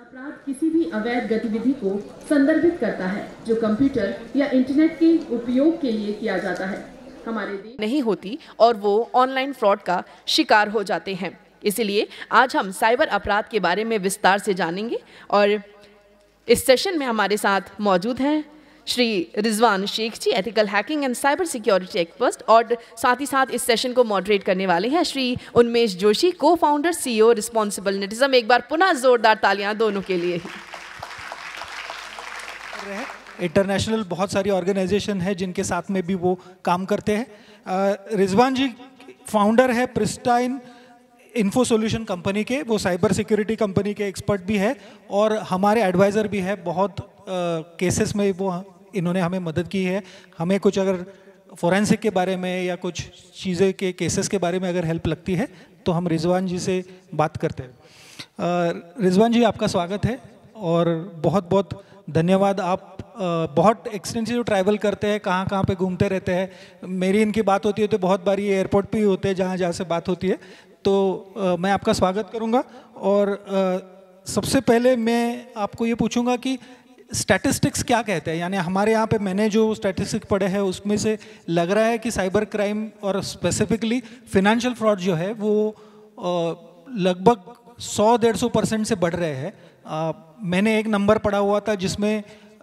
अपराध किसी भी अवैध गतिविधि को संदर्भित करता है जो कंप्यूटर या इंटरनेट के उपयोग के लिए किया जाता है। हमारे देश नहीं होती और वो ऑनलाइन फ्रॉड का शिकार हो जाते हैं। इसीलिए आज हम साइबर अपराध के बारे में विस्तार से जानेंगे और इस सेशन में हमारे साथ मौजूद हैं Shri Rizwan Sheikh ji, ethical hacking and cyber security expert, और साथ ही साथ इस सेशन को मॉडरेट करने वाले हैं श्री उन्मेश जोशी, को फाउंडर CEO रिस्पॉन्सिबल नेटिज्म। एक बार पुनः जोरदार तालियां दोनों के लिए। इंटरनेशनल बहुत सारी ऑर्गेनाइजेशन है जिनके साथ में भी वो काम करते हैं। रिजवान जी फाउंडर है प्रिस्टाइन इन्फो सॉल्यूशन कंपनी के, वो साइबर सिक्योरिटी कंपनी के एक्सपर्ट भी है और हमारे एडवाइज़र भी है। बहुत केसेस में वो इन्होंने हमें मदद की है। हमें कुछ अगर फोरेंसिक के बारे में या कुछ चीज़ें के केसेस के बारे में अगर हेल्प लगती है तो हम रिजवान जी से बात करते हैं। रिजवान जी, आपका स्वागत है और बहुत बहुत धन्यवाद। आप बहुत एक्सटेंसिव ट्रैवल करते हैं, कहाँ कहाँ पे घूमते रहते हैं। मेरी इनकी बात होती है तो बहुत बार ये एयरपोर्ट पे ही होते हैं जहाँ जहाँ से बात होती है। तो मैं आपका स्वागत करूँगा और सबसे पहले मैं आपको ये पूछूँगा कि स्टैटिस्टिक्स क्या कहते हैं। यानी हमारे यहाँ पे मैंने जो स्टैटिस्टिक्स पढ़े हैं उसमें से लग रहा है कि साइबर क्राइम और स्पेसिफिकली फिनेंशियल फ्रॉड जो है वो लगभग 100-150% से बढ़ रहे हैं। मैंने एक नंबर पढ़ा हुआ था जिसमें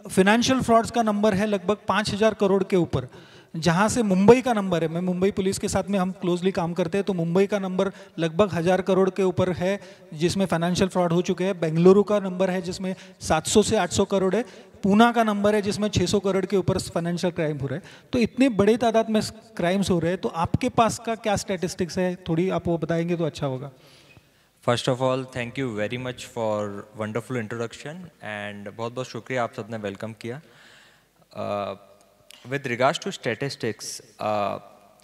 फिनेंशियल फ्रॉड्स का नंबर है लगभग 5,000 करोड़ के ऊपर, जहाँ से मुंबई का नंबर है, मैं मुंबई पुलिस के साथ में हम क्लोजली काम करते हैं, तो मुंबई का नंबर लगभग 1,000 करोड़ के ऊपर है जिसमें फाइनेंशियल फ्रॉड हो चुके हैं। बेंगलुरु का नंबर है जिसमें 700 से 800 करोड़ है। पूना का नंबर है जिसमें 600 करोड़ के ऊपर फाइनेंशियल क्राइम हो रहा है। तो इतने बड़े तादाद में क्राइम्स हो रहे हैं, तो आपके पास का क्या स्टैटिस्टिक्स है, थोड़ी आप वो बताएंगे तो अच्छा होगा। First of all thank you very much for wonderful introduction and बहुत बहुत शुक्रिया आप सबने वेलकम किया। विद रिगार्ड्स टू स्टैटिस्टिक्स,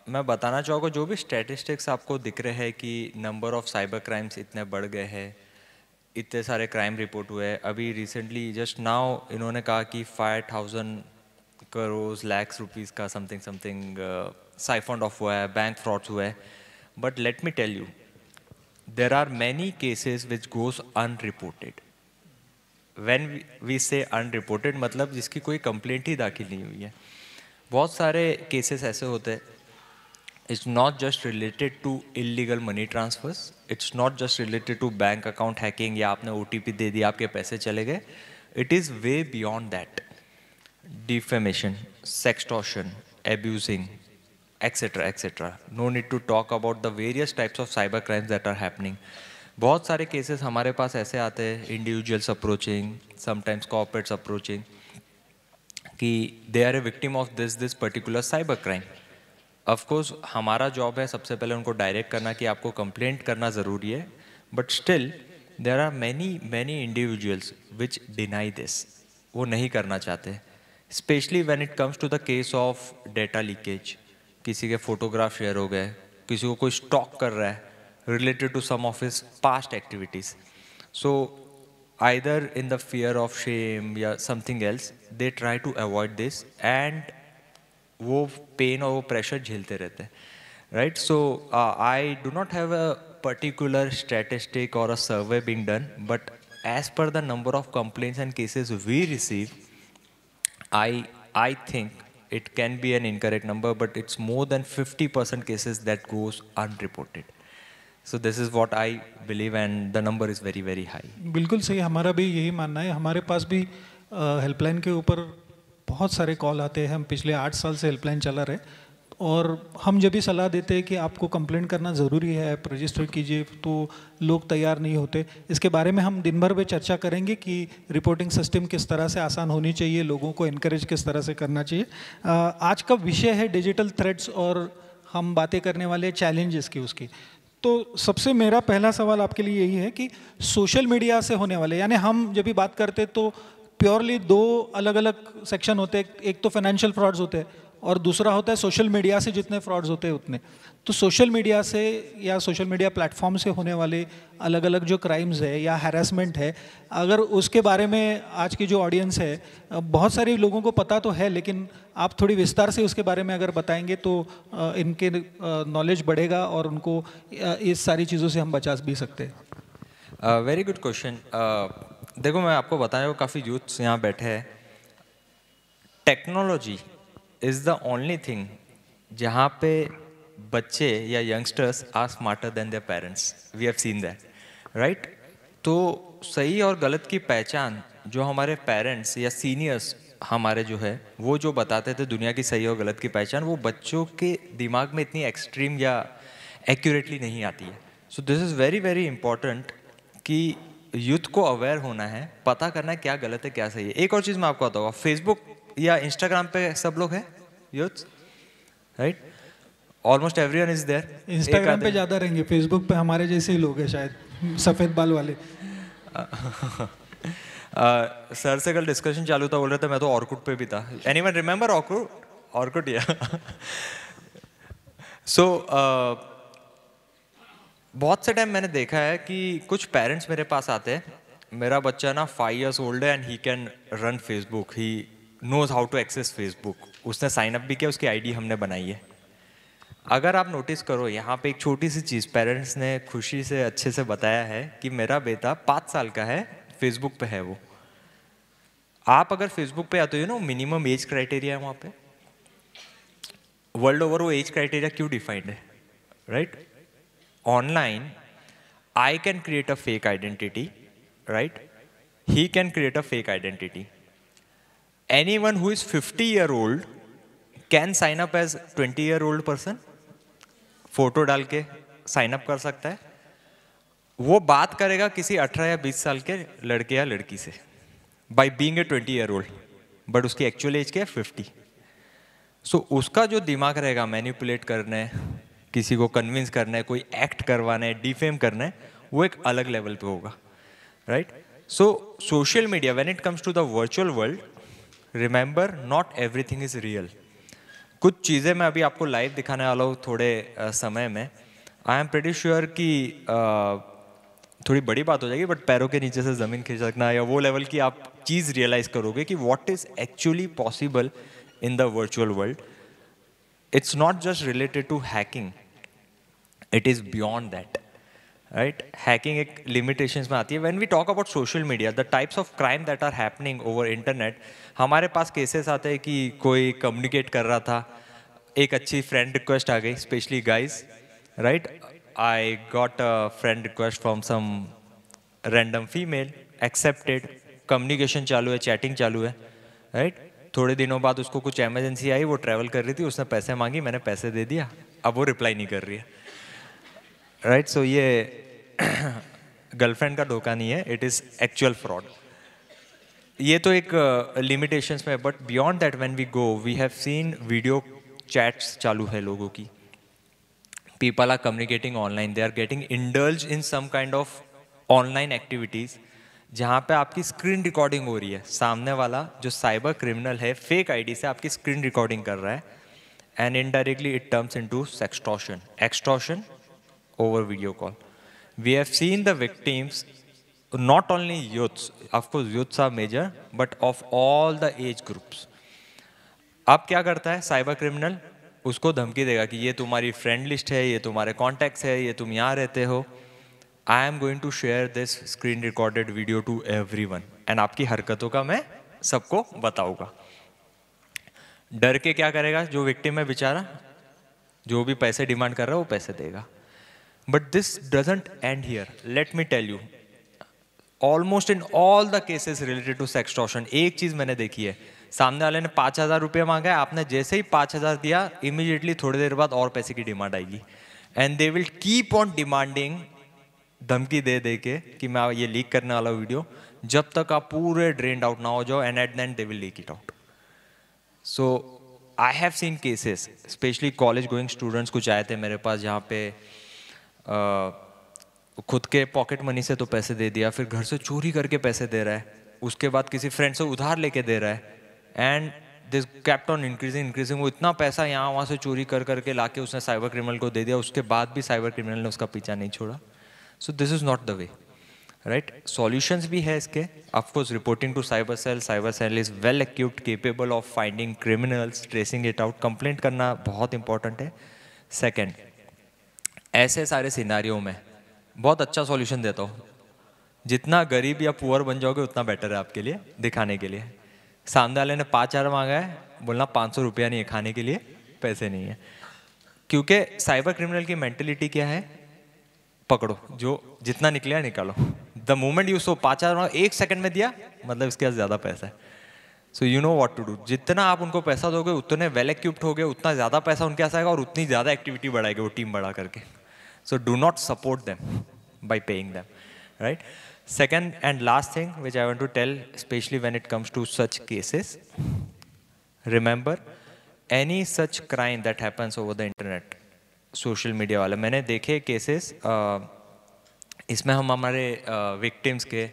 मैं बताना चाहूँगा जो भी स्टैटिस्टिक्स आपको दिख रहे हैं कि नंबर ऑफ साइबर क्राइम्स इतने बढ़ गए हैं, इतने सारे क्राइम रिपोर्ट हुए हैं। अभी रिसेंटली जस्ट नाउ इन्होंने कहा कि 5,000 करोड़ लाख रुपीज़ का समथिंग साइफंड ऑफ हुआ है, बैंक फ्रॉड्स हुआ है। But let me tell you, there are many cases which goes unreported. When we say unreported मतलब जिसकी कोई कंप्लेंट ही दाखिल नहीं हुई है। बहुत सारे केसेस ऐसे होते हैं, it's not just related to illegal money transfers, it's not just related to bank account hacking या आपने OTP दे दिया आपके पैसे चले गए। It is way beyond that. Defamation, sextortion, abusing, etc. etc. No need to talk about the various types of cyber crimes that are happening. बहुत सारे cases हमारे पास ऐसे आते हैं, individuals approaching, sometimes corporates approaching, कि they are a victim of this particular cyber crime. Of course हमारा job है सबसे पहले उनको डायरेक्ट करना कि आपको कंप्लेंट करना ज़रूरी है, but still there are many individuals which deny this, वो नहीं करना चाहते। Specially when it comes to the case of data leakage, किसी के फोटोग्राफ शेयर हो गए, किसी को कोई स्टॉक कर रहा है related to some of his past activities, so either in the fear of shame या something else they try to avoid this and वो पेन और वो प्रेशर झेलते रहते हैं, right. So I do not have a particular statistic और a survey being done, but as per the number of complaints and cases we receive, I think it can be an incorrect number, but it's more than 50% cases that goes unreported. So this is what I believe and the number is very very high. बिल्कुल सही, हमारा भी यही मानना है। हमारे पास भी helpline के ऊपर बहुत सारे कॉल आते हैं। हम पिछले 8 साल से हेल्पलाइन चला रहे और हम जब भी सलाह देते हैं कि आपको कंप्लेंट करना ज़रूरी है, आप रजिस्टर कीजिए, तो लोग तैयार नहीं होते। इसके बारे में हम दिन भर में चर्चा करेंगे कि रिपोर्टिंग सिस्टम किस तरह से आसान होनी चाहिए, लोगों को इनकरेज किस तरह से करना चाहिए। आज का विषय है डिजिटल थ्रेट्स और हम बातें करने वाले चैलेंजेस की उसकी। तो सबसे मेरा पहला सवाल आपके लिए यही है कि सोशल मीडिया से होने वाले, यानी हम जब भी बात करते तो प्योरली 2 अलग अलग सेक्शन होते हैं। एक तो फाइनेंशियल फ्रॉड्स होते हैं और दूसरा होता है सोशल मीडिया से जितने फ्रॉड्स होते हैं उतने। तो सोशल मीडिया से या सोशल मीडिया प्लेटफॉर्म से होने वाले अलग अलग जो क्राइम्स है या हैरेसमेंट है, अगर उसके बारे में आज की जो ऑडियंस है, बहुत सारे लोगों को पता तो है, लेकिन आप थोड़ी विस्तार से उसके बारे में अगर बताएंगे तो इनके नॉलेज बढ़ेगा और उनको इस सारी चीज़ों से हम बचा भी सकते हैं। Very good question. देखो मैं आपको बताया, काफ़ी यूथ्स यहाँ बैठे हैं, technology is the only thing जहाँ पे बच्चे या youngsters are smarter than their parents, we have seen that, right? तो सही और गलत की पहचान जो हमारे पेरेंट्स या सीनियर्स हमारे जो है वो जो बताते थे दुनिया की सही और गलत की पहचान, वो बच्चों के दिमाग में इतनी एक्सट्रीम या एक्यूरेटली नहीं आती है. सो this is very very important कि यूथ को अवेयर होना है, पता करना है क्या गलत है क्या सही है. एक और चीज़ मैं आपको बताऊँगा, फेसबुक या इंस्टाग्राम पे सब लोग हैं youth, right? Almost everyone is there. Instagram पे ज़्यादा रहेंगे, फेसबुक पे हमारे जैसे ही लोग हैं शायद, सफ़ेद बाल वाले. सर से कल डिस्कशन चालू था, बोल रहे थे मैं तो ऑर्कुट पे भी था. एनीवन रिमेंबर ऑर्कुट या? सो बहुत से टाइम मैंने देखा है कि कुछ पेरेंट्स मेरे पास आते हैं, मेरा बच्चा ना 5 years ओल्ड है and he can run Facebook, he knows how to access Facebook, उसने साइन अप भी किया, उसकी आईडी हमने बनाई है. अगर आप नोटिस करो यहाँ पे एक छोटी सी चीज़ पेरेंट्स ने खुशी से अच्छे से बताया है कि मेरा बेटा 5 साल का है, फेसबुक पे है वो. आप अगर फेसबुक पे आते हो ना, मिनिमम एज क्राइटेरिया है वहाँ पे, वर्ल्ड ओवर वो एज क्राइटेरिया क्यों डिफाइंड है, right? Online I can create a fake identity, right? He can create a fake identity. Anyone who is 50 year old can sign up as 20 year old person, photo डाल के sign up कर सकता है. वो बात करेगा किसी 18 या 20 साल के लड़के या लड़की से by being a 20 year old, but उसकी एक्चुअल एज क्या है 50. सो उसका जो दिमाग रहेगा मैनिपुलेट करना है, किसी को कन्विंस करना है, कोई एक्ट करवाना है, डिफेम करना है, वो एक अलग लेवल पे होगा, right? So social media when it comes to the virtual world, remember not everything is real. कुछ चीज़ें मैं अभी आपको लाइव दिखाने वाला हूँ थोड़े समय में. आई एम प्रेटी श्योर कि थोड़ी बड़ी बात हो जाएगी, बट पैरों के नीचे से ज़मीन खिसकना या वो लेवल की आप चीज़ रियलाइज़ करोगे कि what is actually possible in the virtual world. It's not just related to hacking, it is beyond that, right? Hacking एक लिमिटेशंस में आती है. When we talk about social media, the types of crime that are happening over internet, हमारे पास cases आते हैं कि कोई कम्युनिकेट कर रहा था, एक अच्छी फ्रेंड रिक्वेस्ट आ गई, specially guys, right? I got a friend request from some random female, accepted, communication चालू है, चैटिंग चालू है, राइट? थोड़े दिनों बाद उसको कुछ एमरजेंसी आई, वो ट्रैवल कर रही थी, उसने पैसे मांगी, मैंने पैसे दे दिया, अब वो रिप्लाई नहीं कर रही है, राइट? सो ये गर्लफ्रेंड का धोखा नहीं है, इट इज़ एक्चुअल फ्रॉड. ये तो एक लिमिटेशंस में, but beyond that when we go, we have seen video chats चालू है लोगों की. People are communicating online, they are getting indulge in some kind of online activities जहाँ पे आपकी स्क्रीन रिकॉर्डिंग हो रही है. सामने वाला जो साइबर क्रिमिनल है फेक आईडी से आपकी स्क्रीन रिकॉर्डिंग कर रहा है, and indirectly it terms into sextortion, extortion over video call. We have seen the victims, not only youths, of course youths are major, but of all the age groups. अब क्या करता है cyber criminal? उसको धमकी देगा कि ये तुम्हारी फ्रेंड लिस्ट है, ये तुम्हारे कॉन्टैक्ट्स है, ये तुम यहाँ रहते हो, I am going to share this screen recorded video to everyone, and आपकी हरकतों का मैं सबको बताऊंगा. डर के क्या करेगा जो विक्टिम है बेचारा, जो भी पैसे डिमांड कर रहा है वो पैसे देगा. But this doesn't end here. Let me tell you, almost in all the cases related to sextortion, एक चीज़ मैंने देखी है, सामने वाले ने 5,000 रुपये मांगा है, आपने जैसे ही 5,000 दिया, इमीडिएटली थोड़ी देर बाद और पैसे की डिमांड आएगी, and they will keep on demanding, धमकी दे दे के कि मैं ये लीक करने वाला वीडियो, जब तक आप पूरे ड्रेन्ड आउट ना हो जाओ, and at the and they will leak it out. So I have seen cases, specially college going students कुछ आए थे मेरे पास, जहाँ पे खुद के पॉकेट मनी से तो पैसे दे दिया, फिर घर से चोरी करके पैसे दे रहा है, उसके बाद किसी फ्रेंड से उधार लेके दे रहा है, and this kept on increasing. वो इतना पैसा यहाँ वहाँ से चोरी कर करके लाके उसने साइबर क्रिमिनल को दे दिया, उसके बाद भी साइबर क्रिमिनल ने उसका पीछा नहीं छोड़ा. So this is not the way, right? Solutions भी है इसके, of course reporting to cyber cell is well equipped, capable of finding criminals, tracing it out. Complaint करना बहुत इंपॉर्टेंट है. सेकेंड, ऐसे सारे सिनारियों में बहुत अच्छा सॉल्यूशन देता हूँ जितना गरीब या पुअर बन जाओगे उतना बेटर है आपके लिए, दिखाने के लिए। सामने वाले ने 5,000 मांगा है, बोलना 500 रुपया नहीं है, खाने के लिए पैसे नहीं है। क्योंकि साइबर क्रिमिनल की मेंटेलिटी क्या है, पकड़ो, जो जितना निकले निकालो। The moment you so 5,000 1 second में दिया, मतलब इसके पास ज़्यादा पैसा है। So you know what to do. जितना आप उनको पैसा दोगे उतने वेल इक्विप्ड होगे, उतना ज़्यादा पैसा उनके पास आएगा और उतनी ज़्यादा एक्टिविटी बढ़ाएगी वो टीम बढ़ा करके। So do not support them by paying them, right. Second and last thing which I want to tell, especially when it comes to such cases, remember any such crime that happens over the internet, social media वाले मैंने देखे cases, इसमें हम हमारे victims के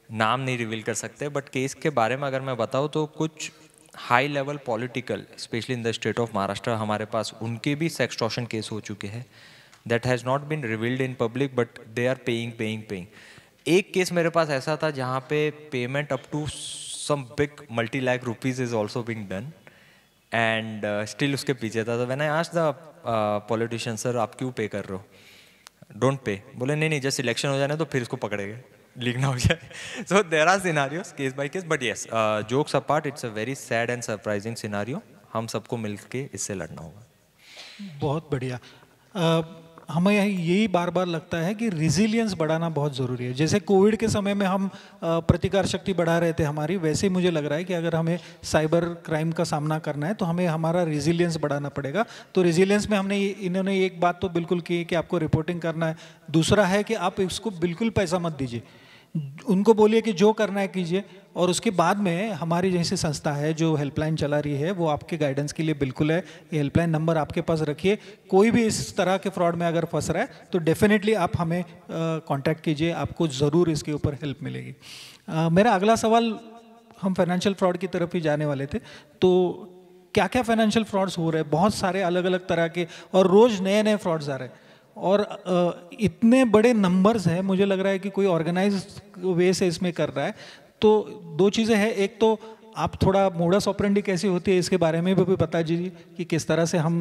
नाम नहीं reveal कर सकते, बट केस के बारे में अगर मैं बताऊँ तो कुछ high level political, specially in the state of Maharashtra, हमारे पास उनके भी सेक्सटॉर्शन केस हो चुके हैं। That has not been revealed in public but they are paying. एक केस मेरे पास ऐसा था जहाँ पे payment up to some big multi-lakh rupees is also being done and still उसके पीछे था। तो when I asked the politician, sir आप क्यों पे कर रहे हो, डोंट पे, बोले नहीं जस्ट इलेक्शन हो जाने तो फिर इसको पकड़ेंगे, लीक ना हो जाए। So there are scenarios case by case, but yes, jokes apart, it's a very sad and surprising scenario. हम सबको मिलके इससे लड़ना होगा। बहुत बढ़िया। हमें यही बार बार लगता है कि रिजिलियंस बढ़ाना बहुत ज़रूरी है। जैसे कोविड के समय में हम प्रतिकार शक्ति बढ़ा रहे थे हमारी, वैसे ही मुझे लग रहा है कि अगर हमें साइबर क्राइम का सामना करना है तो हमें हमारा रिजिलियंस बढ़ाना पड़ेगा। तो रिजिलियंस में इन्होंने एक बात तो बिल्कुल की कि आपको रिपोर्टिंग करना है। दूसरा है कि आप इसको बिल्कुल पैसा मत दीजिए, उनको बोलिए कि जो करना है कीजिए। और उसके बाद में हमारी जैसी संस्था है जो हेल्पलाइन चला रही है, वो आपके गाइडेंस के लिए बिल्कुल है। ये हेल्पलाइन नंबर आपके पास रखिए। कोई भी इस तरह के फ्रॉड में अगर फंस रहा है तो डेफिनेटली आप हमें कांटेक्ट कीजिए, आपको ज़रूर इसके ऊपर हेल्प मिलेगी। मेरा अगला सवाल, हम फाइनेंशियल फ्रॉड की तरफ ही जाने वाले थे। तो क्या क्या फाइनेंशियल फ्रॉड्स हो रहे हैं, बहुत सारे अलग अलग तरह के, और रोज़ नए नए फ्रॉड्स आ रहे हैं और इतने बड़े नंबर्स हैं, मुझे लग रहा है कि कोई ऑर्गेनाइज वे से इसमें कर रहा है। तो दो चीज़ें हैं, एक तो आप थोड़ा मोडस ऑपरेंडी कैसी होती है इसके बारे में भी बता दीजिए कि किस तरह से हम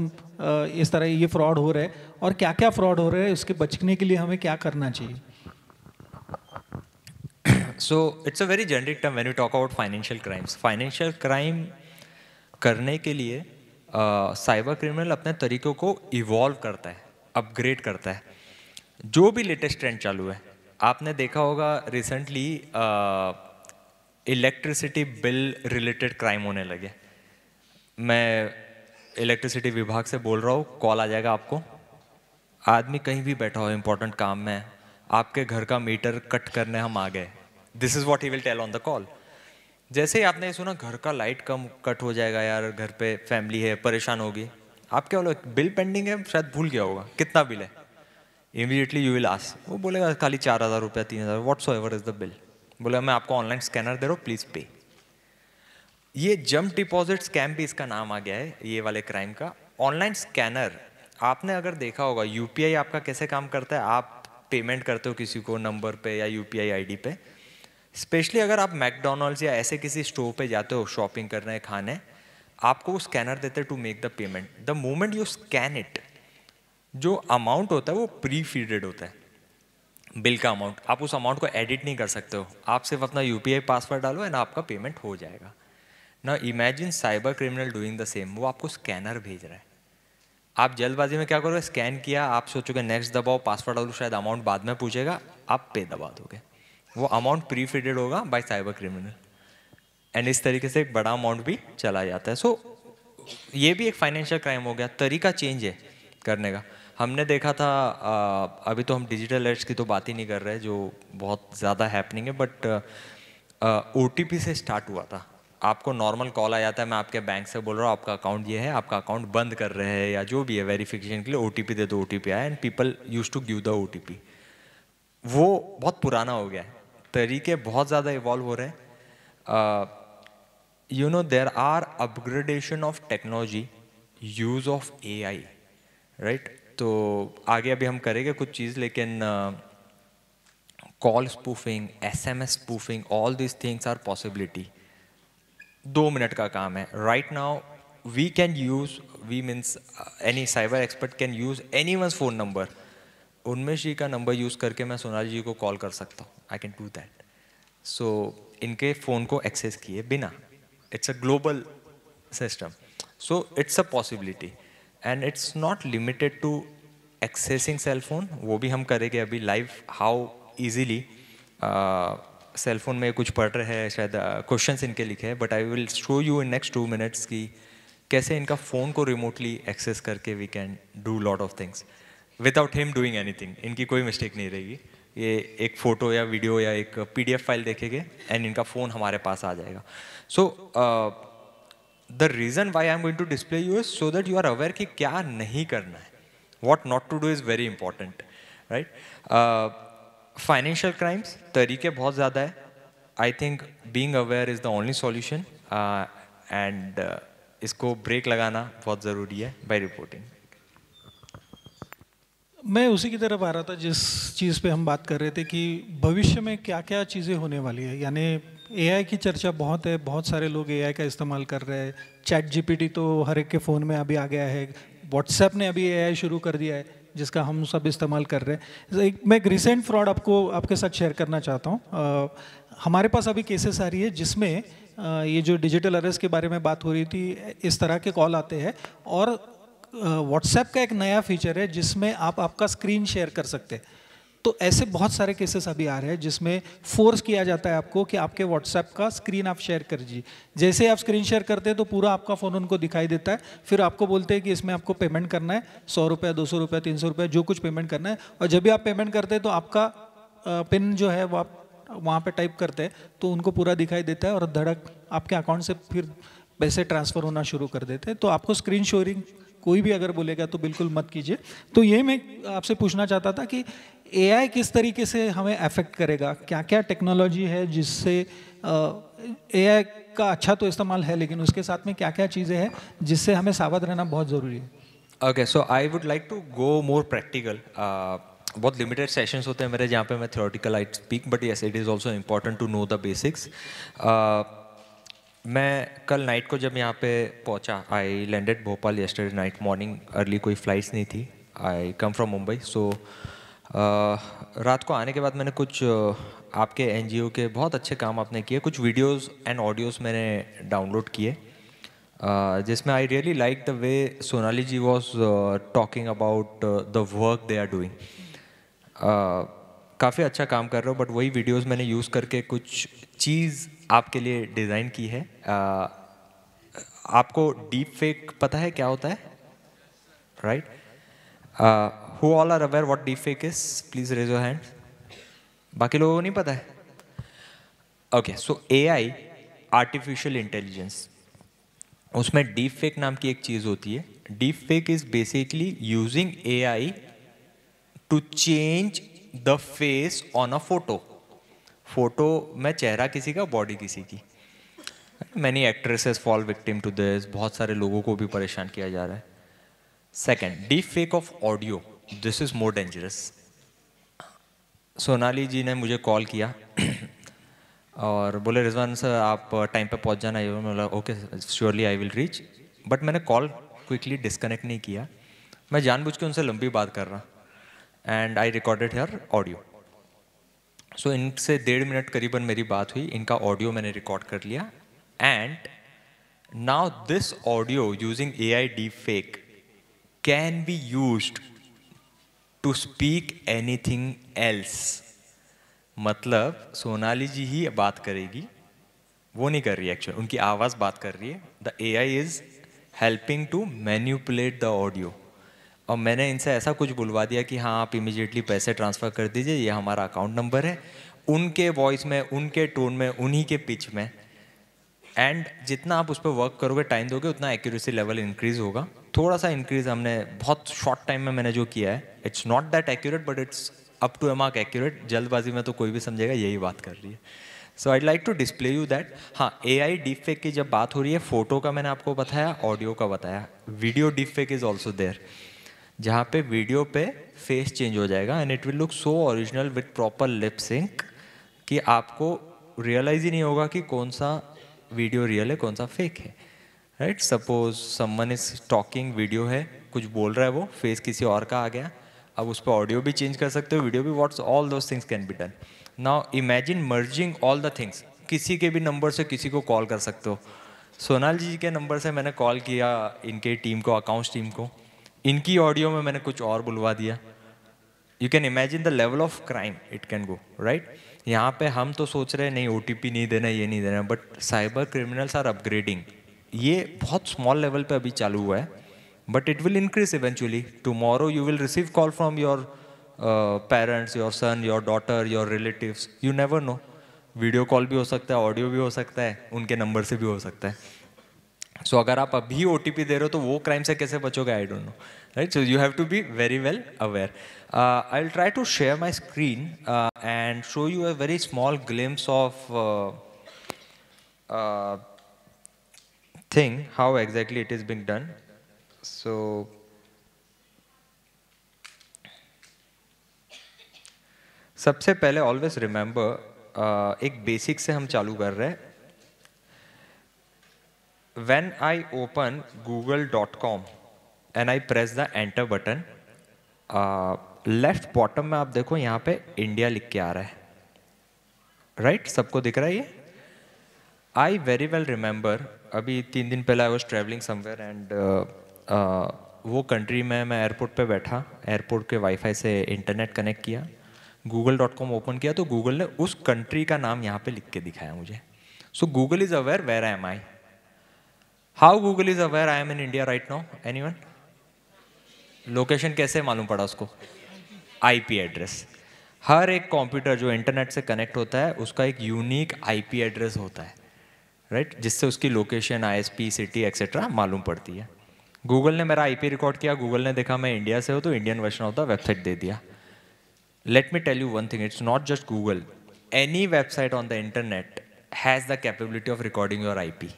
इस तरह ये फ्रॉड हो रहे हैं और क्या क्या फ्रॉड हो रहे हैं, उसके बचने के लिए हमें क्या करना चाहिए। So it's a very generic term when we talk about financial crimes. Financial crime करने के लिए साइबर क्रिमिनल अपने तरीकों को इवॉल्व करता है, अपग्रेड करता है। जो भी लेटेस्ट ट्रेंड चालू है, आपने देखा होगा recently electricity bill related crime होने लगे। मैं इलेक्ट्रिसिटी विभाग से बोल रहा हूँ, कॉल आ जाएगा आपको, आदमी कहीं भी बैठा हो, इंपॉर्टेंट काम में, आपके घर का मीटर कट करने हम आ गए, this is what he will tell on the call. जैसे ही आपने सुना घर का लाइट कम कट हो जाएगा यार, घर पे फैमिली है परेशान होगी, आप क्या बोलो, बिल पेंडिंग है, शायद भूल गया होगा, कितना बिल है, इमीडिएटली यू विल आस्क, वो बोलेगा खाली 4,000 रुपया 3,000, व्हाट्सोएवर इज द बिल, बोले मैं आपको ऑनलाइन स्कैनर दे रहा हूँ प्लीज़ पे। ये जंप डिपॉजिट स्कैम भी इसका नाम आ गया है, ये वाले क्राइम का। ऑनलाइन स्कैनर, आपने अगर देखा होगा यूपीआई आपका कैसे काम करता है, आप पेमेंट करते हो किसी को नंबर पे या यूपीआई आईडी पे। स्पेशली अगर आप मैकडोनल्ड्स या ऐसे किसी स्टोर पे जाते हो शॉपिंग करने खाने, आपको वो स्कैनर देते हैं to make the payment. The moment you scan it, जो अमाउंट होता है वो प्री फीडेड होता है, बिल का अमाउंट। आप उस अमाउंट को एडिट नहीं कर सकते हो, आप सिर्फ अपना यूपीआई पासवर्ड डालो एंड आपका पेमेंट हो जाएगा। ना imagine cyber criminal doing the same, वो आपको स्कैनर भेज रहा है, आप जल्दबाजी में क्या करोगे, स्कैन किया, आप सोचोगे नेक्स्ट दबाओ, पासवर्ड डालो, शायद अमाउंट बाद में पूछेगा, आप पे दबा दोगे, वो अमाउंट प्री फीडेड होगा बाय साइबर क्रिमिनल, एंड इस तरीके से एक बड़ा अमाउंट भी चला जाता है। सो ये भी एक फाइनेंशियल क्राइम हो गया, तरीका चेंज है करने का। हमने देखा था, अभी तो हम डिजिटल अलर्ट्स की तो बात ही नहीं कर रहे जो बहुत ज़्यादा हैपनिंग है, बट ओटीपी से स्टार्ट हुआ था। आपको नॉर्मल कॉल आ जाता है, मैं आपके बैंक से बोल रहा हूँ आपका अकाउंट ये है, आपका अकाउंट बंद कर रहे हैं या जो भी है वेरिफिकेशन के लिए ओटीपी दे दो, ओटीपी आया, and people use to give the OTP. वो बहुत पुराना हो गया है, तरीके बहुत ज़्यादा इवॉल्व हो रहे हैं। You know there are upgradation of technology, use of AI, right. तो आगे अभी हम करेंगे कुछ चीज़, लेकिन call spoofing, SMS spoofing, all this things are possibility. 2 minute का काम है। Right now we can use, we means any cyber expert can use anyone's phone number. Unmesh ji का नंबर यूज़ करके मैं सोनाली जी को कॉल कर सकता हूँ, I can do that. So इनके फ़ोन को एक्सेस किए बिना, it's a global system, so it's a possibility and it's not limited to accessing cell phone. वो भी हम करेंगे अभी live, how easily cell phone में कुछ पढ़ रहे हैं, शायद क्वेश्चंस इनके लिखे हैं, but I will show you in next 2 minutes कि कैसे इनका फ़ोन को रिमोटली एक्सेस करके we can do lot of things without him doing anything. इनकी कोई मिस्टेक नहीं रहेगी. ये एक फ़ोटो या वीडियो या एक PDF फाइल देखेंगे एंड इनका फ़ोन हमारे पास आ जाएगा. So the reason why I am going to display you is so that you are aware कि क्या नहीं करना है. What not to do is very important, right? Financial crimes, तरीके बहुत ज़्यादा है. I think being aware is the only solution, and इसको ब्रेक लगाना बहुत ज़रूरी है by reporting. मैं उसी की तरफ आ रहा था जिस चीज़ पे हम बात कर रहे थे कि भविष्य में क्या क्या चीज़ें होने वाली है. यानी AI की चर्चा बहुत है, बहुत सारे लोग AI का इस्तेमाल कर रहे हैं. ChatGPT तो हर एक के फ़ोन में अभी आ गया है. व्हाट्सएप ने अभी AI शुरू कर दिया है जिसका हम सब इस्तेमाल कर रहे हैं. मैं एक रिसेंट फ्रॉड आपके साथ शेयर करना चाहता हूँ. हमारे पास अभी केसेस आ रही है जिसमें ये जो डिजिटल अरेस्ट के बारे में बात हो रही थी, इस तरह के कॉल आते हैं और व्हाट्सएप का एक नया फीचर है जिसमें आप आपका स्क्रीन शेयर कर सकते हैं. तो ऐसे बहुत सारे केसेस अभी आ रहे हैं जिसमें फोर्स किया जाता है आपको कि आपके व्हाट्सएप का स्क्रीन आप शेयर कर दीजिए. जैसे आप स्क्रीन शेयर करते हैं तो पूरा आपका फ़ोन उनको दिखाई देता है. फिर आपको बोलते हैं कि इसमें आपको पेमेंट करना है, 100 रुपये, 200 रुपये, 300 रुपये, जो कुछ पेमेंट करना है. और जब भी आप पेमेंट करते हैं तो आपका पिन जो है वो आप वहाँ पे टाइप करते हैं तो उनको पूरा दिखाई देता है और धड़क आपके अकाउंट से फिर पैसे ट्रांसफ़र होना शुरू कर देते हैं. तो आपको स्क्रीन शेयरिंग कोई भी अगर बोलेगा तो बिल्कुल मत कीजिए. तो ये मैं आपसे पूछना चाहता था कि AI किस तरीके से हमें अफेक्ट करेगा, क्या क्या टेक्नोलॉजी है जिससे AI का अच्छा तो इस्तेमाल है लेकिन उसके साथ में क्या क्या चीज़ें हैं जिससे हमें सावध रहना बहुत ज़रूरी है. Okay, so I would like to go more practical. बहुत लिमिटेड सेशंस होते हैं मेरे जहाँ पे मैं theoretical I speak, but yes it is also important to know the basics. मैं कल नाइट को जब यहाँ पे पहुँचा, I landed Bhopal yesterday night morning early, कोई फ्लाइट्स नहीं थी. आई कम फ्रॉम मुंबई. सो रात को आने के बाद मैंने कुछ आपके NGO के बहुत अच्छे काम आपने किए, कुछ वीडियोस एंड ऑडियोस मैंने डाउनलोड किए जिसमें I really like the way Sonali ji was talking about the work they are doing. काफ़ी अच्छा काम कर रहे हो, बट वही वीडियोस मैंने यूज़ करके कुछ चीज़ आपके लिए डिज़ाइन की है. आपको डीप फेक पता है क्या होता है, right? Who all are aware what deepfake is? Please raise your hand. बाकी लोगों को नहीं पता है. Okay, so AI, artificial intelligence, उसमें deepfake नाम की एक चीज़ होती है. Deepfake is basically using AI to change the face on a photo. Photo में चेहरा किसी का, बॉडी किसी की. Many actresses fall victim to this. बहुत सारे लोगों को भी परेशान किया जा रहा है. Second, deepfake of audio. This is more dangerous. Sonali जी ने मुझे कॉल किया और बोले रिजवान सर आप टाइम पे पहुंच जाना. मैं बोला okay surely I will reach. But मैंने कॉल क्विकली डिस्कनेक्ट नहीं किया. मैं जानबूझ के उनसे लंबी बात कर रहा and I recorded her audio. So इनसे 1.5 मिनट करीबन मेरी बात हुई. इनका ऑडियो मैंने रिकॉर्ड कर लिया and now this audio using AI deepfake can be used to speak anything else. मतलब सोनाली जी ही बात करेगी, वो नहीं कर रही है एक्चुअली, उनकी आवाज़ बात कर रही है. The AI is helping to manipulate the audio. और मैंने इनसे ऐसा कुछ बुलवा दिया कि हाँ आप इमीडिएटली पैसे ट्रांसफ़र कर दीजिए, ये हमारा अकाउंट नंबर है, उनके वॉइस में, उनके टोन में, उन्हीं के पिच में. एंड जितना आप उस पर वर्क करोगे, टाइम दोगे, उतना एक्यूरेसी लेवल इंक्रीज होगा. थोड़ा सा इंक्रीज हमने बहुत शॉर्ट टाइम में मैंने जो किया है, it's not that accurate but it's up to a mark accurate. जल्दबाजी में तो कोई भी समझेगा यही बात कर रही है. So I like to display you that. हाँ, AI डीपफेक की जब बात हो रही है, फोटो का मैंने आपको बताया, ऑडियो का बताया, video deepfake is also there, जहाँ पे वीडियो पे फेस चेंज हो जाएगा and it will look so original with proper lip sync कि आपको रियलाइज ही नहीं होगा कि कौन सा वीडियो रियल है, कौन सा फेक है. Right, suppose someone is talking, video है, कुछ बोल रहा है, वो फेस किसी और का आ गया, अब उस पर ऑडियो भी चेंज कर सकते हो, वीडियो भी, what's all those things can be done. Now imagine merging all the things, किसी के भी नंबर से किसी को कॉल कर सकते हो। सोनाल जी के नंबर से मैंने कॉल किया इनके टीम को, अकाउंट्स टीम को, इनकी ऑडियो में मैंने कुछ और बुलवा दिया। You can imagine the level of crime it can go, right. यहाँ पे हम तो सोच रहे हैं नहीं OTP नहीं देना, ये नहीं देना, but cyber criminals are upgrading. ये बहुत स्मॉल लेवल पे अभी चालू हुआ है, but it will increase eventually. Tomorrow you will receive call from your parents, your son, your daughter, your relatives, you never know. Video call भी हो सकता है, ऑडियो भी हो सकता है, उनके नंबर से भी हो सकता है। सो अगर आप अभी OTP दे रहे हो तो वो क्राइम से कैसे बचोगे, I don't know, right. So you have to be very well aware. I will try to share my screen and show you a very small glimpse of thing, how exactly it is being done. So सबसे पहले always remember, एक basic से हम चालू कर रहे हैं। When I open google.com and I press the enter button, left bottom में आप देखो यहाँ पे इंडिया लिख के आ रहा है, राइट सबको दिख रहा है ये। आई वेरी वेल रिमेंबर, अभी 3 दिन पहले I was travelling somewhere and वो कंट्री में मैं एयरपोर्ट पे बैठा, एयरपोर्ट के वाईफाई से इंटरनेट कनेक्ट किया, google.com ओपन किया तो गूगल ने उस कंट्री का नाम यहाँ पे लिख के दिखाया मुझे। So Google is aware where I am I. How Google is aware I am in India right now, anyone? Location कैसे मालूम पड़ा उसको? IP address. हर एक कंप्यूटर जो इंटरनेट से कनेक्ट होता है उसका एक यूनिक IP एड्रेस होता है, राइट, जिससे उसकी लोकेशन, ISP, सिटी एक्सेट्रा मालूम पड़ती है। गूगल ने मेरा IP रिकॉर्ड किया, गूगल ने देखा मैं इंडिया से हूँ तो Indian version of the website दे दिया। Let me tell you one thing, it's not just Google, any website on the internet has the capability of recording your IP।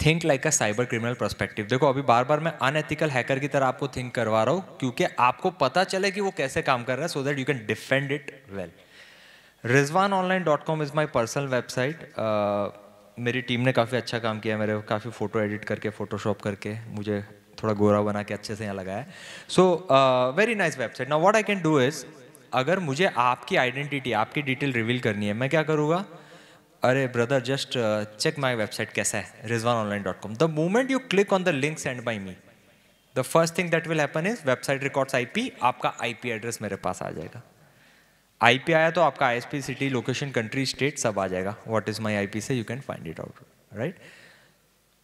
Think like a cyber criminal perspective. देखो अभी बार बार मैं unethical hacker की तरह आपको think करवा रहा हूँ क्योंकि आपको पता चले कि वो कैसे काम कर रहा है, सो that you can defend it well. rizwanonline.com is my personal website. मेरी टीम ने काफ़ी अच्छा काम किया, मेरे काफ़ी फ़ोटो एडिट करके, फोटोशॉप करके मुझे थोड़ा गोरा बना के अच्छे से यहाँ लगाया। So very nice website. Now what I can do is, अगर मुझे आपकी आइडेंटिटी, आपकी डिटेल रिवील करनी है, मैं क्या करूँगा, अरे brother just check my website कैसा है, rizwanonline.com। The moment you click on the link send by me, the first thing that will happen is website records IP, आपका IP एड्रेस मेरे पास आ जाएगा। IP आया तो आपका ISP, city, location, country, state सब आ जाएगा। व्हाट इज माई IP से you can find it out, right.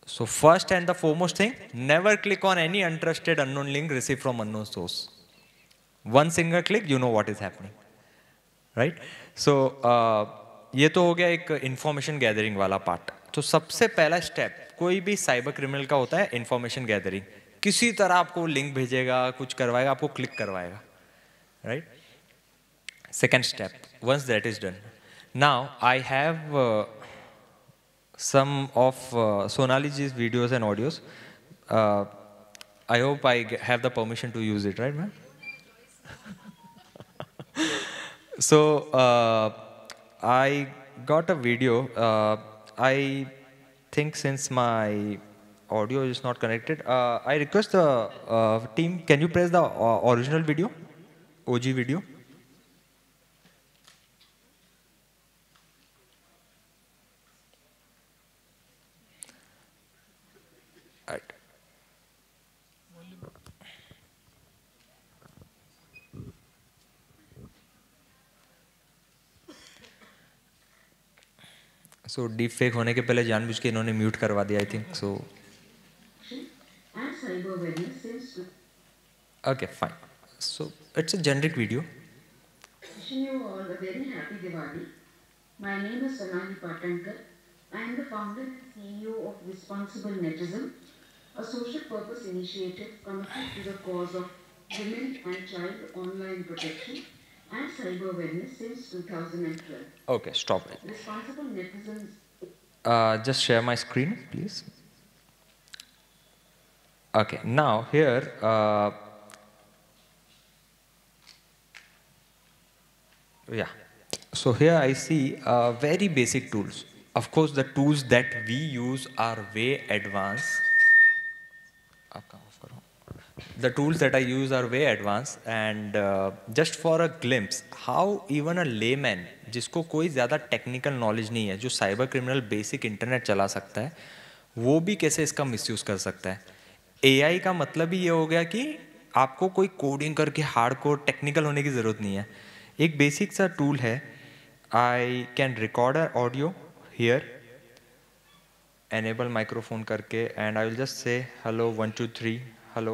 So first and the foremost thing, never click on any untrusted unknown link receive from unknown source. One single click, you know what is happening, right. So ये तो हो गया एक information gathering वाला part. तो सबसे पहला step कोई भी साइबर क्रिमिनल का होता है इंफॉर्मेशन गैदरिंग। किसी तरह आपको लिंक भेजेगा, कुछ करवाएगा, आपको क्लिक करवाएगा, right. Second step, once that is done, now I have some of Sonali ji's videos and audios. I hope I have the permission to use it, right, ma'am? So I got a video. I think since my audio is not connected, I request the team, can you press the original video, OG video? Right. So deep fake होने के पहले जानबूझ के इन्होंने mute करवा दिया, I think so. Okay, fine. So it's a generic video. Wishing you all a very happy Diwali. My name is Sonali Patankar. I am the founder and CEO of Responsible Netism, a social purpose initiative committed to the cause of women and child online protection and cyber awareness since 2012. Okay, stop it. Responsible Netizens. Just share my screen, please. Okay, now here, yeah. So here I see very basic tools. Of course, the tools that we use are way advanced. the tools that I use are way advanced, and just for a glimpse how even a layman जिसको कोई ज़्यादा technical knowledge नहीं है, जो cyber criminal basic internet चला सकता है, वो भी कैसे इसका मिसयूज़ कर सकता है। एआई का मतलब ही ये हो गया कि आपको कोई कोडिंग करके हार्डकोर टेक्निकल होने की ज़रूरत नहीं है। एक बेसिक सा टूल है, I can record audio here, enable microphone करके, and I will just say hello 1 2 3 hello,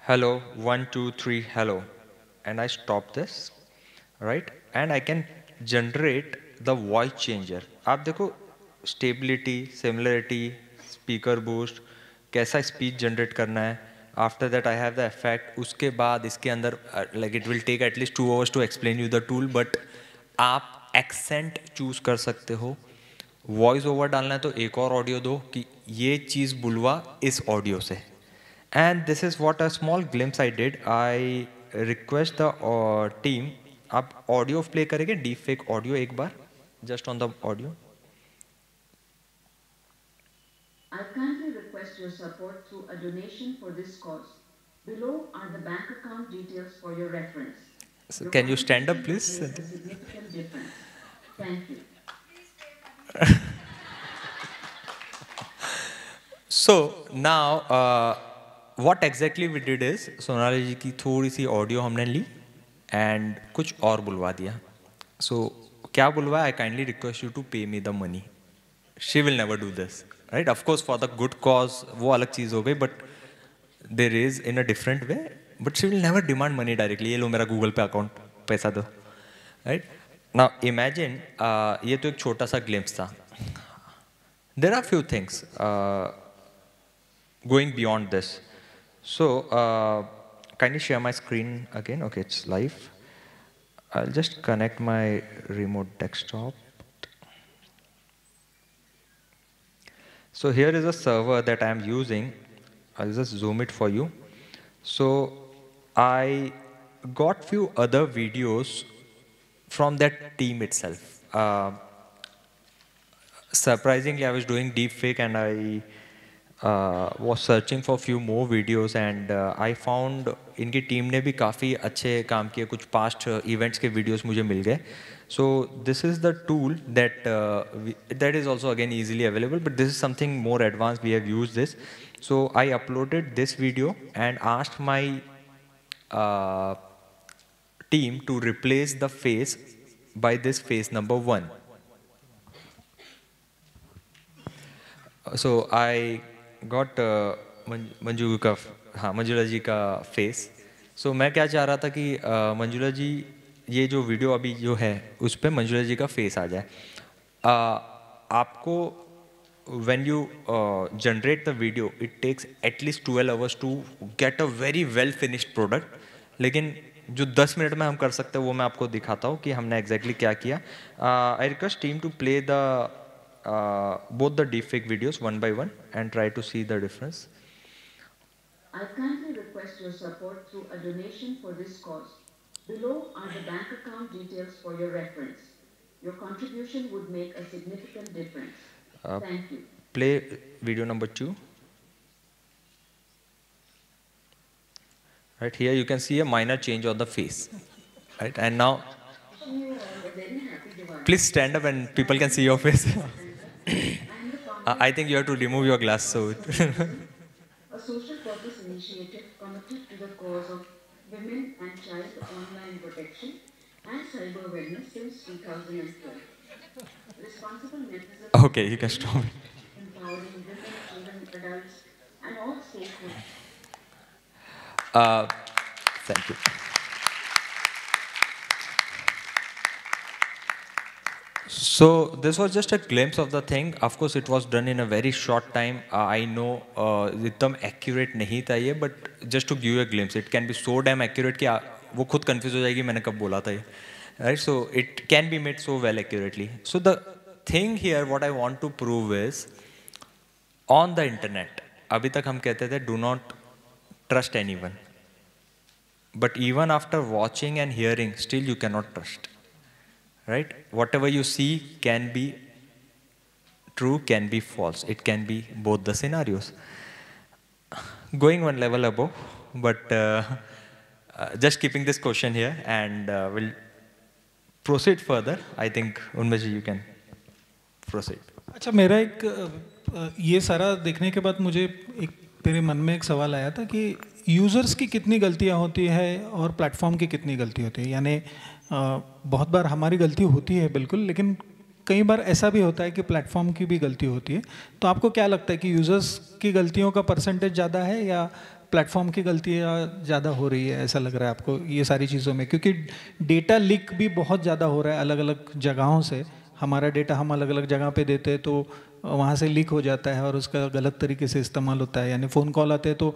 hello 1 2 3 hello, and I stop this, right, and I can generate the voice changer. आप देखो stability, similarity, speaker boost, कैसा speech generate करना है. After that I have the effect. उसके बाद इसके अंदर like it will take at least 2 hours to explain you the tool, but आप accent choose कर सकते हो. वॉइस ओवर डालना है तो एक और ऑडियो दो कि ये चीज़ बुलवा इस ऑडियो से. And this is what a small glimpse I did. I request the team, आप ऑडियो प्ले करेंगे डीप फेक ऑडियो एक बार, just on the audio. I kindly request your support through a donation for this cause. Below are the bank account details for your reference. So can you stand up, please? Makes a significant difference. Thank you. So now what exactly we did is, Sonali ji की थोड़ी सी audio हमने ली and कुछ और बुलवा दिया. So क्या बुलवाया? I kindly request you to pay me the money. She will never do this, right? Of course for the good cause वो अलग चीज़ हो गई, but there is in a different way, but she will never demand money directly. ये लो मेरा Google पे account, पैसा दो, right? Now imagine ये तो एक छोटा सा glimpse था. There are few things going beyond this. So kindly share my screen again. Okay, it's live. I'll just connect my remote desktop. So here is a server that I am using. I'll just zoom it for you. So I got few other videos from that team itself. Surprisingly, I was doing deepfake and I was searching for few more videos, and I found इनकी team ने भी काफ़ी अच्छे काम किए, कुछ past events के videos मुझे मिल गए. So this is the tool that that is also again easily available, but this is something more advanced. We have used this. So I uploaded this video and asked my team to replace the face by this face number 1. So I got Manjula जी का face. So मैं क्या चाह रहा था कि मंजुला जी ये जो video अभी जो है उस पर मंजुला जी का फेस आ जाए. आपको when you generate the video, it takes at least 12 hours to get a very well finished product. लेकिन जो 10 मिनट में हम कर सकते हैं वो मैं आपको दिखाता हूँ कि हमने exactly क्या किया. I request team to play the both the deepfake videos one by one and try to see the difference. I kindly request your support through a donation for this cause. Below are the bank account details for your reference. Your contribution would make a significant difference. Thank you. Play video number 2. Right here you can see a minor change on the face. Right, and now please stand up and people can see your face. I think you have to remove your glass. So A social purpose initiative committed to the cause of women and child online protection and cyber wellness since 2012. Responsible netizens. okay, you can stop it. Empowering women, children, adults, and all stakeholders. Thank you. So this was just a glimpse of the thing. Of course, it was done in a very short time. I know एकदम accurate नहीं था ये, but just to give you a glimpse, it can be so damn accurate कि वो खुद confuse हो जाएगी मैंने कब बोला था ये. Right? So it can be made so well accurately. So the thing here, what I want to prove is, on the internet, अभी तक हम कहते थे do not trust anyone. But even after watching and hearing, still you cannot trust. Right? Whatever you see can be true, can be false. It can be both the scenarios. Going one level above, but just keeping this question here, and we'll proceed further. I think Unmesh, you can proceed. अच्छा, मेरा ये सारा देखने के बाद मुझे मेरे मन में एक सवाल आया था कि यूज़र्स की कितनी गलतियां होती है और प्लेटफॉर्म की कितनी गलती होती है। यानी बहुत बार हमारी गलती होती है बिल्कुल, लेकिन कई बार ऐसा भी होता है कि प्लेटफॉर्म की भी गलती होती है। तो आपको क्या लगता है कि यूज़र्स की गलतियों का परसेंटेज ज़्यादा है या प्लेटफॉर्म की गलतियाँ ज़्यादा हो रही है, ऐसा लग रहा है आपको ये सारी चीज़ों में? क्योंकि डेटा लीक भी बहुत ज़्यादा हो रहा है अलग अलग जगहों से। हमारा डेटा हम अलग अलग जगह पे देते हैं तो वहाँ से लीक हो जाता है और उसका गलत तरीके से इस्तेमाल होता है। यानी फ़ोन कॉल आते हैं तो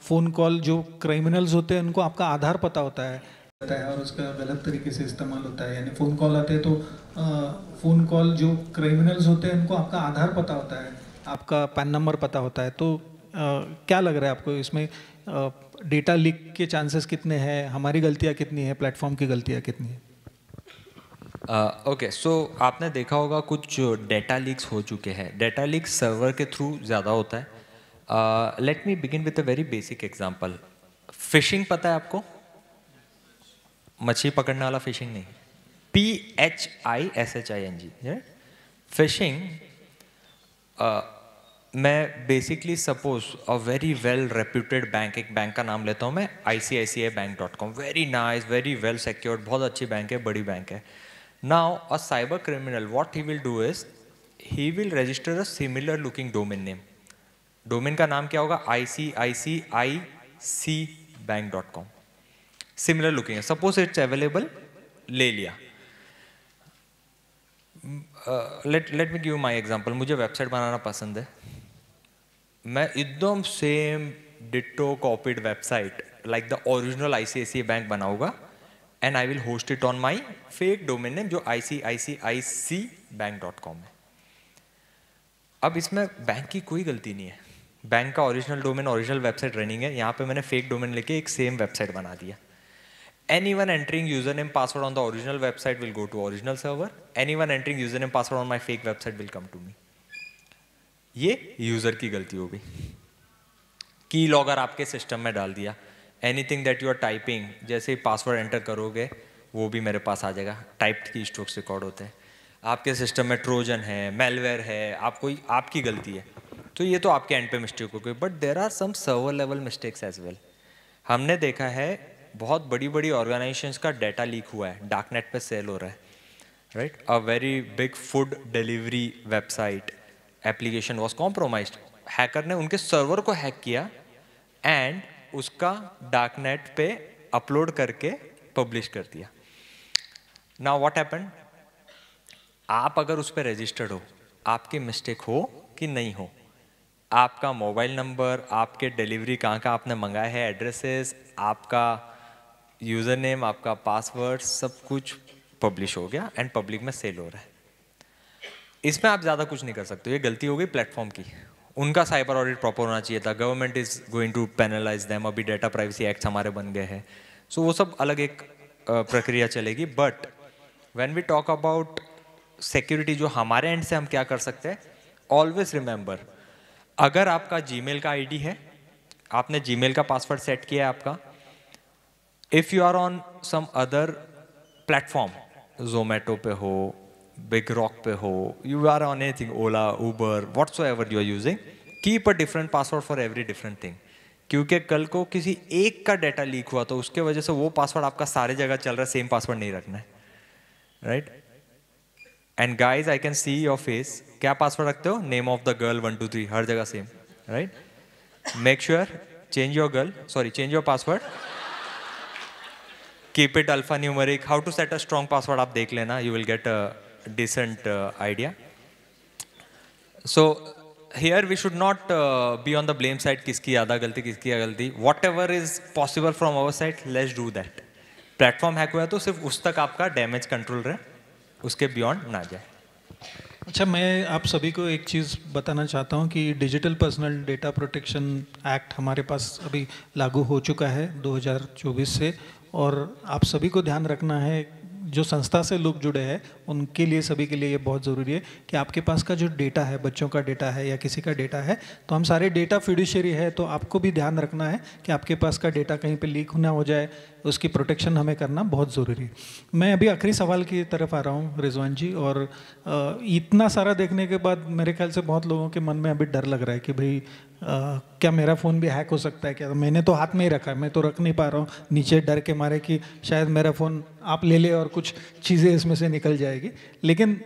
फ़ोन कॉल जो क्रिमिनल्स होते हैं उनको आपका आधार पता होता है और उसका गलत तरीके से इस्तेमाल होता है। यानी फ़ोन कॉल आते हैं तो फ़ोन कॉल जो क्रिमिनल्स होते हैं उनको आपका आधार पता होता है, आपका पैन नंबर पता होता है। तो क्या लग रहा है आपको इसमें डेटा लीक के चांसेस कितने हैं, हमारी गलतियाँ कितनी है, प्लेटफॉर्म की गलतियाँ कितनी है? ओके, सो आपने देखा होगा कुछ डेटा लीक्स हो चुके हैं। डेटा लीक सर्वर के थ्रू ज़्यादा होता है। Let me begin with a very basic example. Fishing पता है आपको? मछली पकड़ने वाला फिशिंग नहीं, PHISHING। फिशिंग, मैं basically suppose a very well reputed bank, एक बैंक का नाम लेता हूँ मैं, ICICIbank.com, very nice, very well secured, बहुत अच्छी बैंक है, बड़ी बैंक है। Now a cyber criminal, what he will do is he will register a similar looking domain name. Domain का नाम क्या होगा? ICICICbank.com. Similar looking है, suppose it's available, ले लिया। Let me give you my example. मुझे website बनाना पसंद है, मैं एकदम same ditto copied website like the original ICICI bank बनाऊंगा and I will host it on my fake domain name जो ICICICbank.com है। अब इसमें बैंक की कोई गलती नहीं है, बैंक का original domain, original website running है, यहाँ पे मैंने फेक डोमेन लेके एक सेम वेबसाइट बना दिया। Anyone entering username password on the original website will go to original server. Anyone entering username password on my fake website will come to me. ये user की गलती हो गई। की लॉगर आपके सिस्टम में डाल दिया, anything that you are typing, जैसे ही पासवर्ड एंटर करोगे वो भी मेरे पास आ जाएगा, टाइप्ड की स्ट्रोक्स रिकॉर्ड होते हैं। आपके सिस्टम में ट्रोजन है, मेलवेयर है, आपकी गलती है, तो ये तो आपके एंड पे मिस्टेक हो गई। But there are some server level mistakes as well. हमने देखा है बहुत बड़ी बड़ी ऑर्गेनाइजेशंस का डाटा लीक हुआ है, डार्कनेट पे सेल हो रहा है, right. A very big food delivery website application was compromised. Hacker ने उनके सर्वर को हैक किया एंड उसका डार्कनेट पे अपलोड करके पब्लिश कर दिया। नाउ व्हाट हैपेंड, आप अगर उस पर रजिस्टर्ड हो, आपकी मिस्टेक हो कि नहीं हो, आपका मोबाइल नंबर, आपके डिलीवरी कहाँ का आपने मंगाया है, एड्रेसेस, आपका यूज़र नेम, आपका पासवर्ड, सब कुछ पब्लिश हो गया एंड पब्लिक में सेल हो रहा है। इसमें आप ज़्यादा कुछ नहीं कर सकते, ये गलती हो गई प्लेटफॉर्म की। उनका साइबर ऑडिट प्रॉपर होना चाहिए था, government is going to penalise them, अभी डेटा प्राइवेसी एक्ट हमारे बन गए हैं, सो वो सब अलग एक प्रक्रिया चलेगी। But when we talk about security, जो हमारे एंड से हम क्या कर सकते हैं, ऑलवेज रिमेंबर, अगर आपका जीमेल का आईडी है, आपने जीमेल का पासवर्ड सेट किया है आपका, if you are on some other platform, Zomato पे हो, बिग रॉक पे हो, you are on anything, Ola, Uber, whatsoever you are using, keep a different password for every different thing. क्योंकि कल को किसी एक का डाटा लीक हुआ तो उसके वजह से वो पासवर्ड आपका सारे जगह चल रहा है, सेम पासवर्ड नहीं रखना है, right. And guys, I can see your face, क्या पासवर्ड रखते हो? नेम ऑफ द गर्ल 1 2 3, हर जगह same, right. Make sure, change your password, keep it alpha numeric. How to set a strong password आप देख लेना, you will get a decent idea. So here we should not be on the blame side, किसकी ज़्यादा गलती, किसकी गलती। whatever is possible from our side, let's do that. Platform hack हुआ तो सिर्फ उस तक आपका डैमेज कंट्रोल रहे, उसके बियॉन्ड ना जाए। अच्छा, मैं आप सभी को एक चीज़ बताना चाहता हूँ कि digital personal data protection act हमारे पास अभी लागू हो चुका है 2024 से, और आप सभी को ध्यान रखना है, जो संस्था से लोग जुड़े हैं उनके लिए, सभी के लिए ये बहुत ज़रूरी है कि आपके पास का जो डेटा है, बच्चों का डेटा है या किसी का डेटा है, तो हम सारे डेटा फिड्यूशियरी है, तो आपको भी ध्यान रखना है कि आपके पास का डेटा कहीं पे लीक ना हो जाए, उसकी प्रोटेक्शन हमें करना बहुत ज़रूरी है। मैं अभी आखिरी सवाल की तरफ आ रहा हूँ रिजवान जी, और इतना सारा देखने के बाद मेरे ख्याल से बहुत लोगों के मन में अभी डर लग रहा है कि भाई क्या मेरा फ़ोन भी हैक हो सकता है क्या? मैंने तो हाथ में ही रखा है, मैं तो रख नहीं पा रहा हूँ नीचे, डर के मारे कि शायद मेरा फ़ोन आप ले ले और कुछ चीज़ें इसमें से निकल जाएगी। लेकिन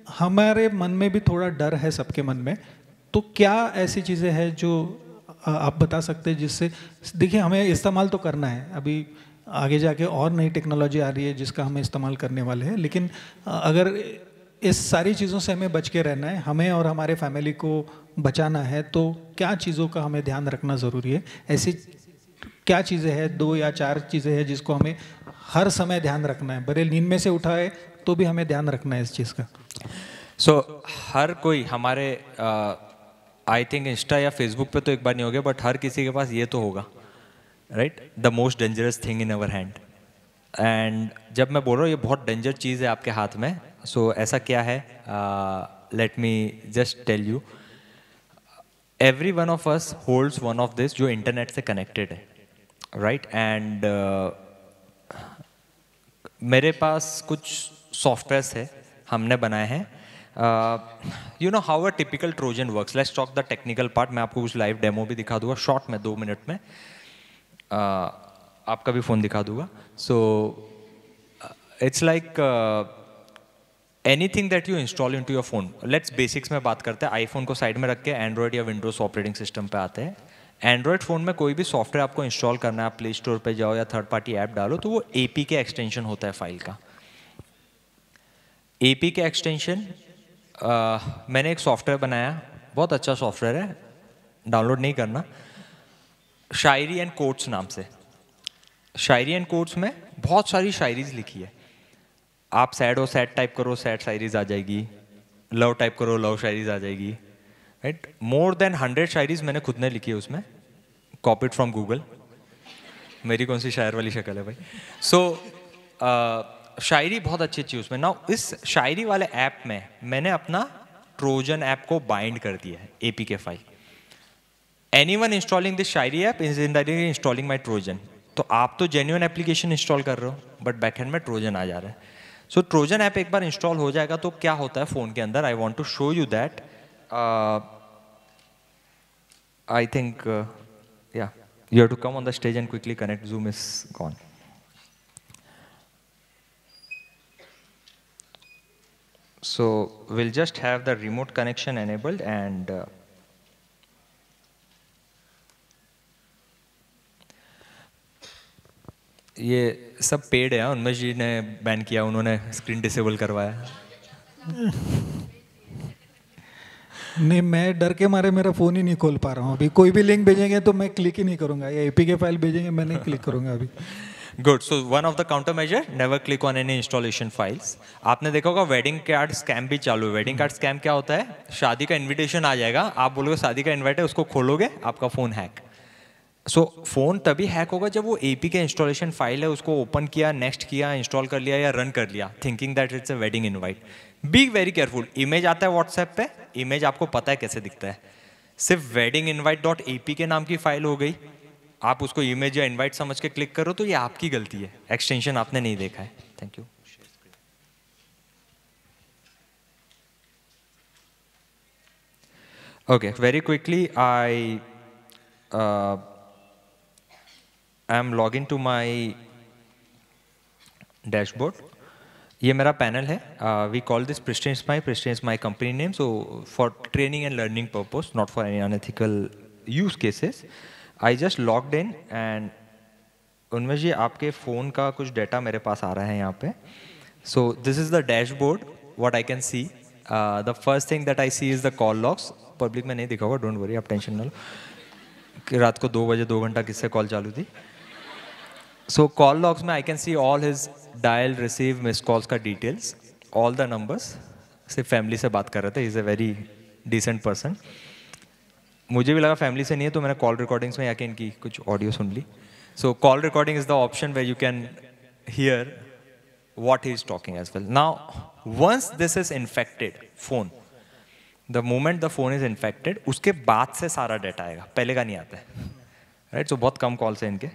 हमारे मन में भी थोड़ा डर है, सबके मन में। तो क्या ऐसी चीज़ें हैं जो आप बता सकते हैं जिससे, देखिए हमें इस्तेमाल तो करना है, अभी आगे जाके और नई टेक्नोलॉजी आ रही है जिसका हम इस्तेमाल करने वाले हैं, लेकिन अगर इस सारी चीज़ों से हमें बच के रहना है, हमें और हमारे फैमिली को बचाना है, तो क्या चीज़ों का हमें ध्यान रखना ज़रूरी है? ऐसी क्या चीज़ें हैं, 2 या 4 चीज़ें हैं जिसको हमें हर समय ध्यान रखना है, भले नींद में से उठाए तो भी हमें ध्यान रखना है इस चीज़ का? हर कोई हमारे आई थिंक इंस्टा या फेसबुक पे तो एक बार नहीं हो गया, बट हर किसी के पास ये तो होगा, right? The most dangerous thing in our hand. And जब मैं बोल रहा हूँ ये बहुत डेंजर चीज़ है आपके हाथ में, ऐसा क्या है? Let me just tell you, every one of us holds one of this जो इंटरनेट से कनेक्टेड है, राइट? एंड मेरे पास कुछ सॉफ्टवेयर्स है हमने बनाए हैं। You know how a typical trojan works. Let's talk the technical part. मैं आपको कुछ लाइव डेमो भी दिखा दूंगा शॉर्ट में, 2 मिनट में। आपका भी फ़ोन दिखा दूंगा। So it's like anything that you install into your phone. Let's basics में बात करते हैं। आईफोन को साइड में रख के एंड्रॉयड या विंडोज़ ऑपरेटिंग सिस्टम पे आते हैं। एंड्रॉयड फ़ोन में कोई भी सॉफ्टवेयर आपको इंस्टॉल करना है, आप प्ले स्टोर पे जाओ या थर्ड पार्टी ऐप डालो, तो वो APK एक्सटेंशन होता है फाइल का। APK एक्सटेंशन मैंने एक सॉफ्टवेयर बनाया, बहुत अच्छा सॉफ्टवेयर है, डाउनलोड नहीं करना, शायरी एंड कोट्स नाम से। शायरी एंड कोट्स में बहुत सारी शायरीज लिखी है। आप सैड हो, सैड टाइप करो, सैड शायरीज आ जाएगी। लव टाइप करो, लव शायरीज आ जाएगी, राइट? मोर देन 100 शायरीज मैंने खुद ने लिखी है उसमें, कॉपीड फ्रॉम गूगल। मेरी कौन सी शायर वाली शक्ल है भाई? शायरी बहुत अच्छी अच्छी उसमें ना। इस शायरी वाले ऐप में मैंने अपना ट्रोजन ऐप को बाइंड कर दिया है, APK file. Anyone installing this Shayari app is indirectly installing my Trojan. तो आप तो जेन्युइन एप्लीकेशन इंस्टॉल कर रहे हो, बट बैकएंड में ट्रोजन आ जा रहा है। सो ट्रोजन ऐप एक बार इंस्टॉल हो जाएगा तो क्या होता है फ़ोन के अंदर, I want to show you that. I think yeah you have to come on the stage and quickly connect. Zoom is gone. So we'll just have the remote connection enabled and ये सब paid है। उनमें जी ने ban किया, उन्होंने screen disable करवाया। नहीं, मैं डर के मारे मेरा फ़ोन ही नहीं खोल पा रहा हूँ अभी। कोई भी लिंक भेजेंगे तो मैं क्लिक ही नहीं करूँगा, या APK फाइल भेजेंगे मैं नहीं क्लिक करूँगा अभी। Good. So one of the counter measure, never click on any installation files. आपने देखा होगा वेडिंग कार्ड स्कैम भी चालू है। वेडिंग कार्ड स्कैम क्या होता है? शादी का इन्विटेशन आ जाएगा, आप बोलोगे शादी का इन्वाइट है, उसको खोलोगे, आपका फ़ोन हैक। सो फ़ोन तभी हैक होगा जब वो APK इंस्टॉलेशन फाइल है उसको ओपन किया, नेक्स्ट किया, इंस्टॉल कर लिया या रन कर लिया, thinking that it's a wedding invite. Be very careful. Image आता है व्हाट्सएप पे, इमेज आपको पता है कैसे दिखता है, सिर्फ वेडिंग इनवाइट डॉट APK नाम की फाइल हो गई, आप उसको इमेज या इनवाइट समझ के क्लिक करो तो ये आपकी गलती है, एक्सटेंशन आपने नहीं देखा है। Thank you. Okay, very quickly I am login to my dashboard. ये मेरा पैनल है। We call this Pristine Smile. Pristine is my company name. So for training and learning purpose, not for any unethical use cases, I just logged in and उनमें जी आपके phone का कुछ data मेरे पास आ रहा है यहाँ पे। So this is the dashboard. What I can see. The first thing that I see is the call logs. Public में नहीं दिखा होगा, don't worry, आप टेंशन ना लो कि रात को 2 बजे 2 घंटा किससे कॉल चालू थी। सो कॉल लॉग्स में I can see all his dial, receive, miss calls का डिटेल्स, ऑल द नंबर्स। सिर्फ फैमिली से बात कर रहे थे, is a very decent person. मुझे भी लगा फैमिली से नहीं है, तो मैंने कॉल रिकॉर्डिंग्स में आके इनकी कुछ ऑडियो सुन ली। So call recording is the option where you can hear what he is talking as well. Now, once this is infected, phone, the moment the phone is infected, उसके बाद से सारा डेटा आएगा, पहले का नहीं आता है, right? So बहुत कम कॉल्स हैं इनके,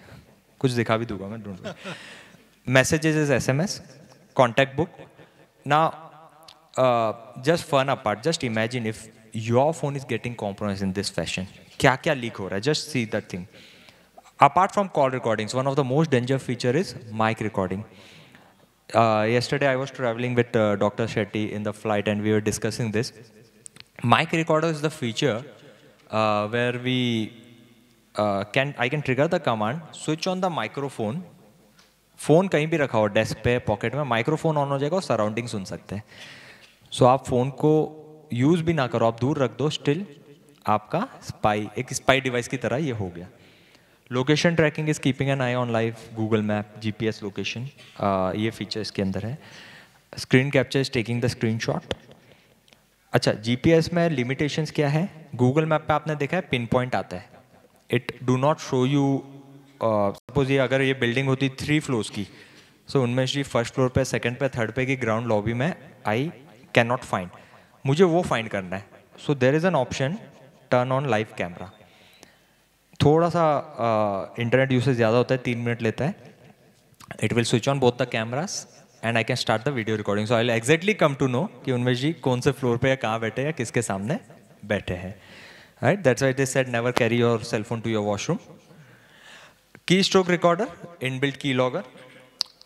कुछ दिखा भी दूंगा मैं, don't worry. Messages is SMS, contact book. Now, just fun apart, just imagine if your phone is getting compromised in this fashion. क्या क्या leak हो रहा है? Just see that thing. Apart from call recordings, one of the most dangerous feature is mic recording. Yesterday I was traveling with Dr. Shetty in the flight and we were discussing this. Mic recorder is the feature where I can trigger the command, switch on the microphone, phone कहीं भी रखा हो, desk पे, pocket में, microphone on हो जाएगा और surrounding सुन सकते हैं. So आप phone को use भी ना करो, आप दूर रख दो, still आपका एक spy device की तरह ये हो गया. Location tracking is keeping an I on live, Google map, GPS location, ये फीचर इसके अंदर है. Screen capture is taking the screenshot. अच्छा, जीपीएस में लिमिटेशंस क्या है? गूगल मैप पे आपने देखा है पिन पॉइंट आता है, it do not show you. Suppose ये अगर ये बिल्डिंग होती 3 फ्लोर्स की, सो उनमें से फर्स्ट फ्लोर पे, सेकंड पे, थर्ड पे की ग्राउंड लॉबी में आई कैन नॉट फाइंड, मुझे वो फाइंड करना है. So there is an option, turn on live camera. थोड़ा सा इंटरनेट यूसेज ज़्यादा होता है, 3 मिनट लेता है. It will switch on both the cameras and I can start the video recording. So I will exactly come to know कि उन्मेश जी कौन से फ्लोर पे या कहाँ बैठे या किसके सामने बैठे हैं. Right, that's why they said never carry your cell phone to your washroom. Keystroke recorder, inbuilt keylogger,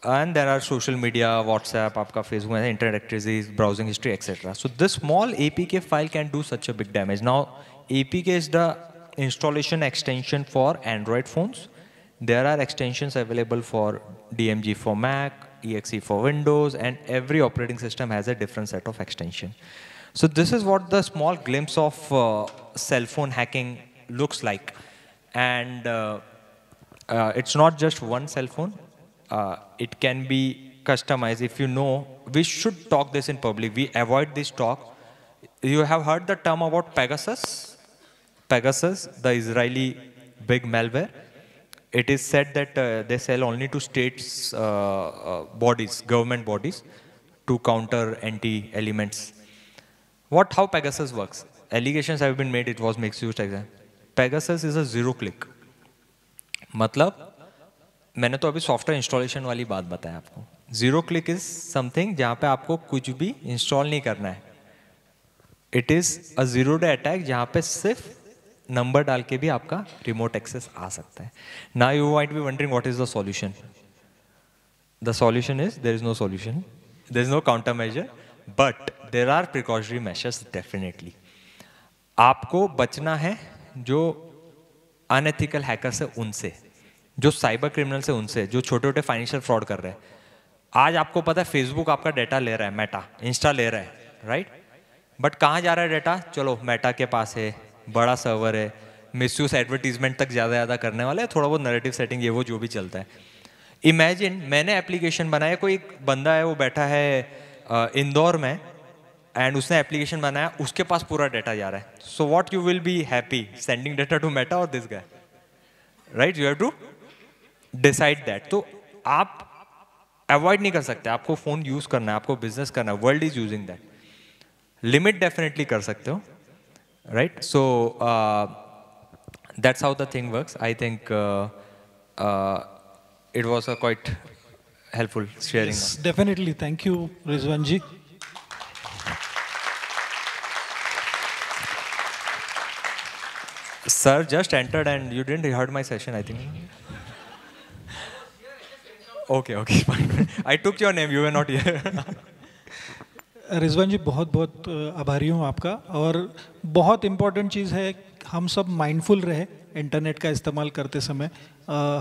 and there are social media, WhatsApp, आपका Facebook, internet activities, browsing history etcetera. So this small APK file can do such a big damage. Now APK is the installation extension for Android phones. There are extensions available for DMG for Mac, EXE for Windows, and every operating system has a different set of extension. So this is what the small glimpse of cell phone hacking looks like. And it's not just one cell phone. It can be customized. If you know, we should talk this in public. We avoid this talk. You have heard the term about Pegasus? Pegasus, the Israeli big malware. It is said that they sell only to states, bodies, government bodies, to counter anti-elements. How Pegasus works? Allegations have been made it was misused. Pegasus is a zero-click. मतलब मैंने तो अभी software installation वाली बात बताया आपको. Zero click is something जहाँ पे आपको कुछ भी इंस्टॉल नहीं करना है. It is a zero day attack जहाँ पे सिर्फ नंबर डाल के भी आपका रिमोट एक्सेस आ सकता है. Now you might be wondering what is the solution. The solution is there is no solution, there is no counter measure, but there are precautionary measures definitely. आपको बचना है जो अनएथिकल हैकर से, उनसे, जो साइबर क्रिमिनल से, उनसे, जो छोटे छोटे फाइनेंशियल फ्रॉड कर रहे हैं. आज आपको पता है फेसबुक आपका डेटा ले रहा है, मेटा, इंस्टा ले रहा है, राइट? बट कहाँ जा रहा है डेटा? चलो मेटा के पास है, बड़ा सर्वर है, मिसयूज एडवर्टीजमेंट तक ज़्यादा करने वाला है, थोड़ा बहुत नैरेटिव सेटिंग, ये वो जो भी चलता है. इमेजिन मैंने एप्लीकेशन बनाया, कोई एक बंदा है वो बैठा है इंदौर में एंड उसने एप्लीकेशन बनाया, उसके पास पूरा डेटा जा रहा है. So what you will be happy, sending data to Meta और this guy, right? You have to decide that. तो आप अवॉइड नहीं कर सकते, आपको फोन यूज करना है, आपको बिजनेस करना है, world is using that. Limit definitely कर सकते हो, right? So that's how the thing works. I think it was a quite helpful sharing. Yes, definitely. Thank you, Rizwan ji. Sir just entered and you didn't heard my session, I think. Okay, fine. I took your name, you were not here. Rizwan जी बहुत बहुत आभारी हूँ आपका. और बहुत important चीज़ है, हम सब माइंडफुल रहे इंटरनेट का इस्तेमाल करते समय.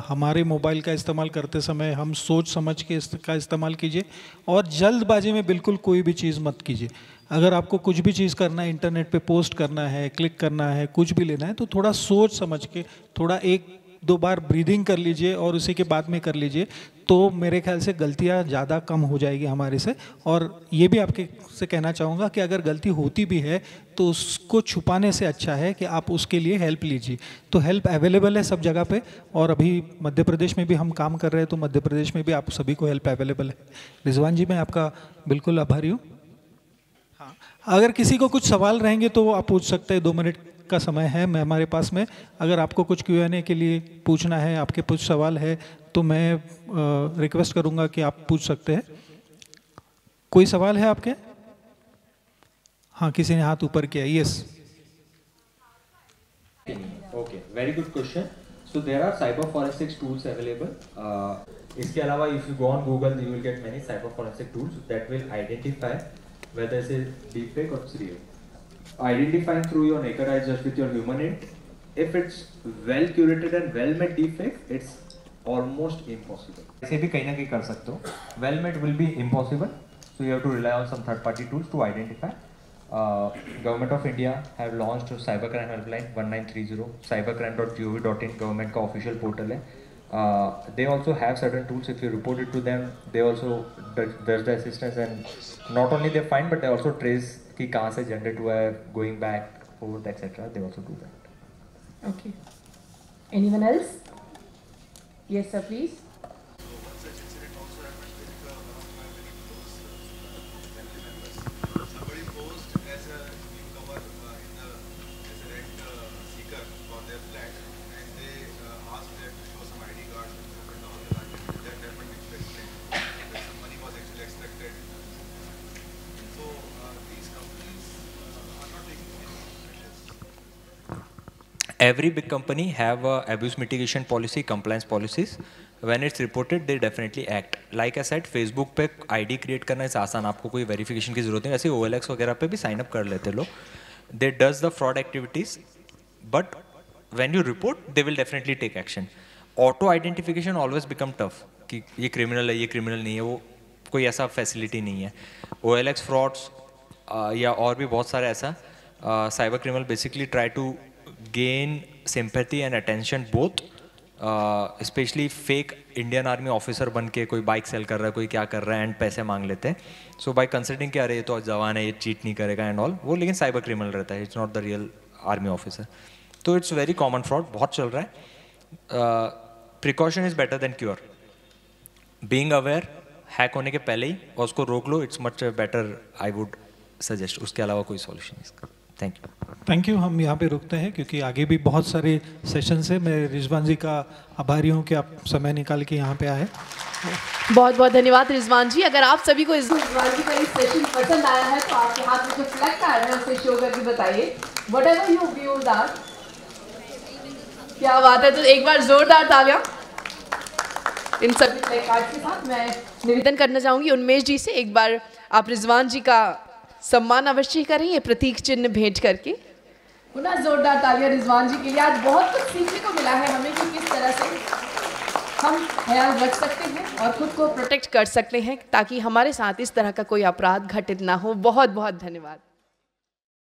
हमारे मोबाइल का इस्तेमाल करते समय हम सोच समझ के इसका इस्तेमाल कीजिए और जल्दबाजी में बिल्कुल कोई भी चीज़ मत कीजिए. अगर आपको कुछ भी चीज़ करना है, इंटरनेट पे पोस्ट करना है, क्लिक करना है, कुछ भी लेना है, तो थोड़ा सोच समझ के, थोड़ा एक 2 बार ब्रीदिंग कर लीजिए और उसी के बाद में कर लीजिए, तो मेरे ख्याल से गलतियां ज़्यादा कम हो जाएगी हमारे से। और ये भी आपके से कहना चाहूँगा कि अगर गलती होती भी है तो उसको छुपाने से अच्छा है कि आप उसके लिए हेल्प लीजिए। तो हेल्प अवेलेबल है सब जगह पे, और अभी मध्य प्रदेश में भी हम काम कर रहे हैं, तो मध्य प्रदेश में भी आप सभी को हेल्प अवेलेबल है। रिजवान जी, मैं आपका बिल्कुल आभारी हूँ। हाँ, अगर किसी को कुछ सवाल रहेंगे तो आप पूछ सकते हैं, 2 मिनट का समय है मैं हमारे पास में। अगर आपको कुछ Q&A के लिए पूछना है, आपके कुछ सवाल है, तो मैं रिक्वेस्ट करूंगा कि आप पूछ सकते हैं। कोई सवाल है आपके? हाँ, किसी ने हाथ ऊपर किया। Yes. Okay, very good question. So there are cyber forensics tools available. इसके अलावा if you go on Google, you will get many cyber forensic tools that will identify whether it's a deepfake or it's real. Identifying through your naked eye just with your human int, if it's well curated and well made deepfake, it's almost impossible. ऐसे भी कहीं ना कहीं कर सकते हो. Well made will be impossible, so you have to rely on some third party tools to identify. Government of India have launched cybercrime helpline 1930, cybercrime.gov.in government का official portal है. They also have certain tools. If you report it to them, they also does the assistance, and not only they find but they also trace कि कहाँ से generate हुआ है, going back, forth, etc. They also do that. Okay. Anyone else? Yes, sir, please. Every big company have a abuse mitigation policy, compliance policies. When it's reported, they definitely act. Like I said, Facebook पे ID create करना है आसान, आपको कोई verification की जरूरत नहीं। ऐसे OLX वगैरह पे भी sign up कर लेते लोग. They does the fraud activities, but when you report, they will definitely take action. Auto identification always become tough कि ये criminal है, ये criminal नहीं है, वो कोई ऐसा facility नहीं है. OLX frauds या और भी बहुत सारे ऐसा cyber criminal basically try to gain sympathy and attention both, especially fake Indian Army officer बन के कोई बाइक सेल कर रहा है, कोई क्या कर रहा है एंड पैसे मांग लेते हैं. सो बाय कंसिडरिंग कि अरे ये तो जवान है, ये चीट नहीं करेगा एंड ऑल, वो लेकिन साइबर क्रिमिनल रहता है, it's not the real army officer. तो इट्स वेरी कॉमन फ्रॉड, बहुत चल रहा है. Precaution is better than cure. Being aware, hack होने के पहले ही और उसको रोक लो, it's much better, I would suggest. उसके अलावा कोई सॉल्यूशन इसका. Thank you. Thank you. हम यहाँ पे रुकते हैं क्योंकि आगे भी बहुत सारे सेशंस हैं. मैं रिजवान जी का आभारी हूँ कि आप समय निकाल के यहाँ पे आए. बहुत बहुत धन्यवाद रिजवान जी. अगर आप सभी को रिजवान जी का ये सेशन पसंद आया है तो आपके हाथ में जो फ्लैग कार्ड है उसे शो करके बताइए. Whatever you views are. क्या बात है. तो एक बार जोरदार तालियां इन सभी फ्लैग कार्ड के साथ. मैं निवेदन करना चाहूँगी उन्मेश जी से, एक बार आप रिजवान जी का सम्मान अवश्य करें ये प्रतीक चिन्ह भेंट करके. पुनः जोरदार तालियां रिजवान जी के लिए. आज बहुत कुछ सीखने को मिला है हमें कि किस तरह से हम ख्याल रख सकते हैं और खुद को प्रोटेक्ट कर सकते हैं ताकि हमारे साथ इस तरह का कोई अपराध घटित ना हो. बहुत बहुत धन्यवाद.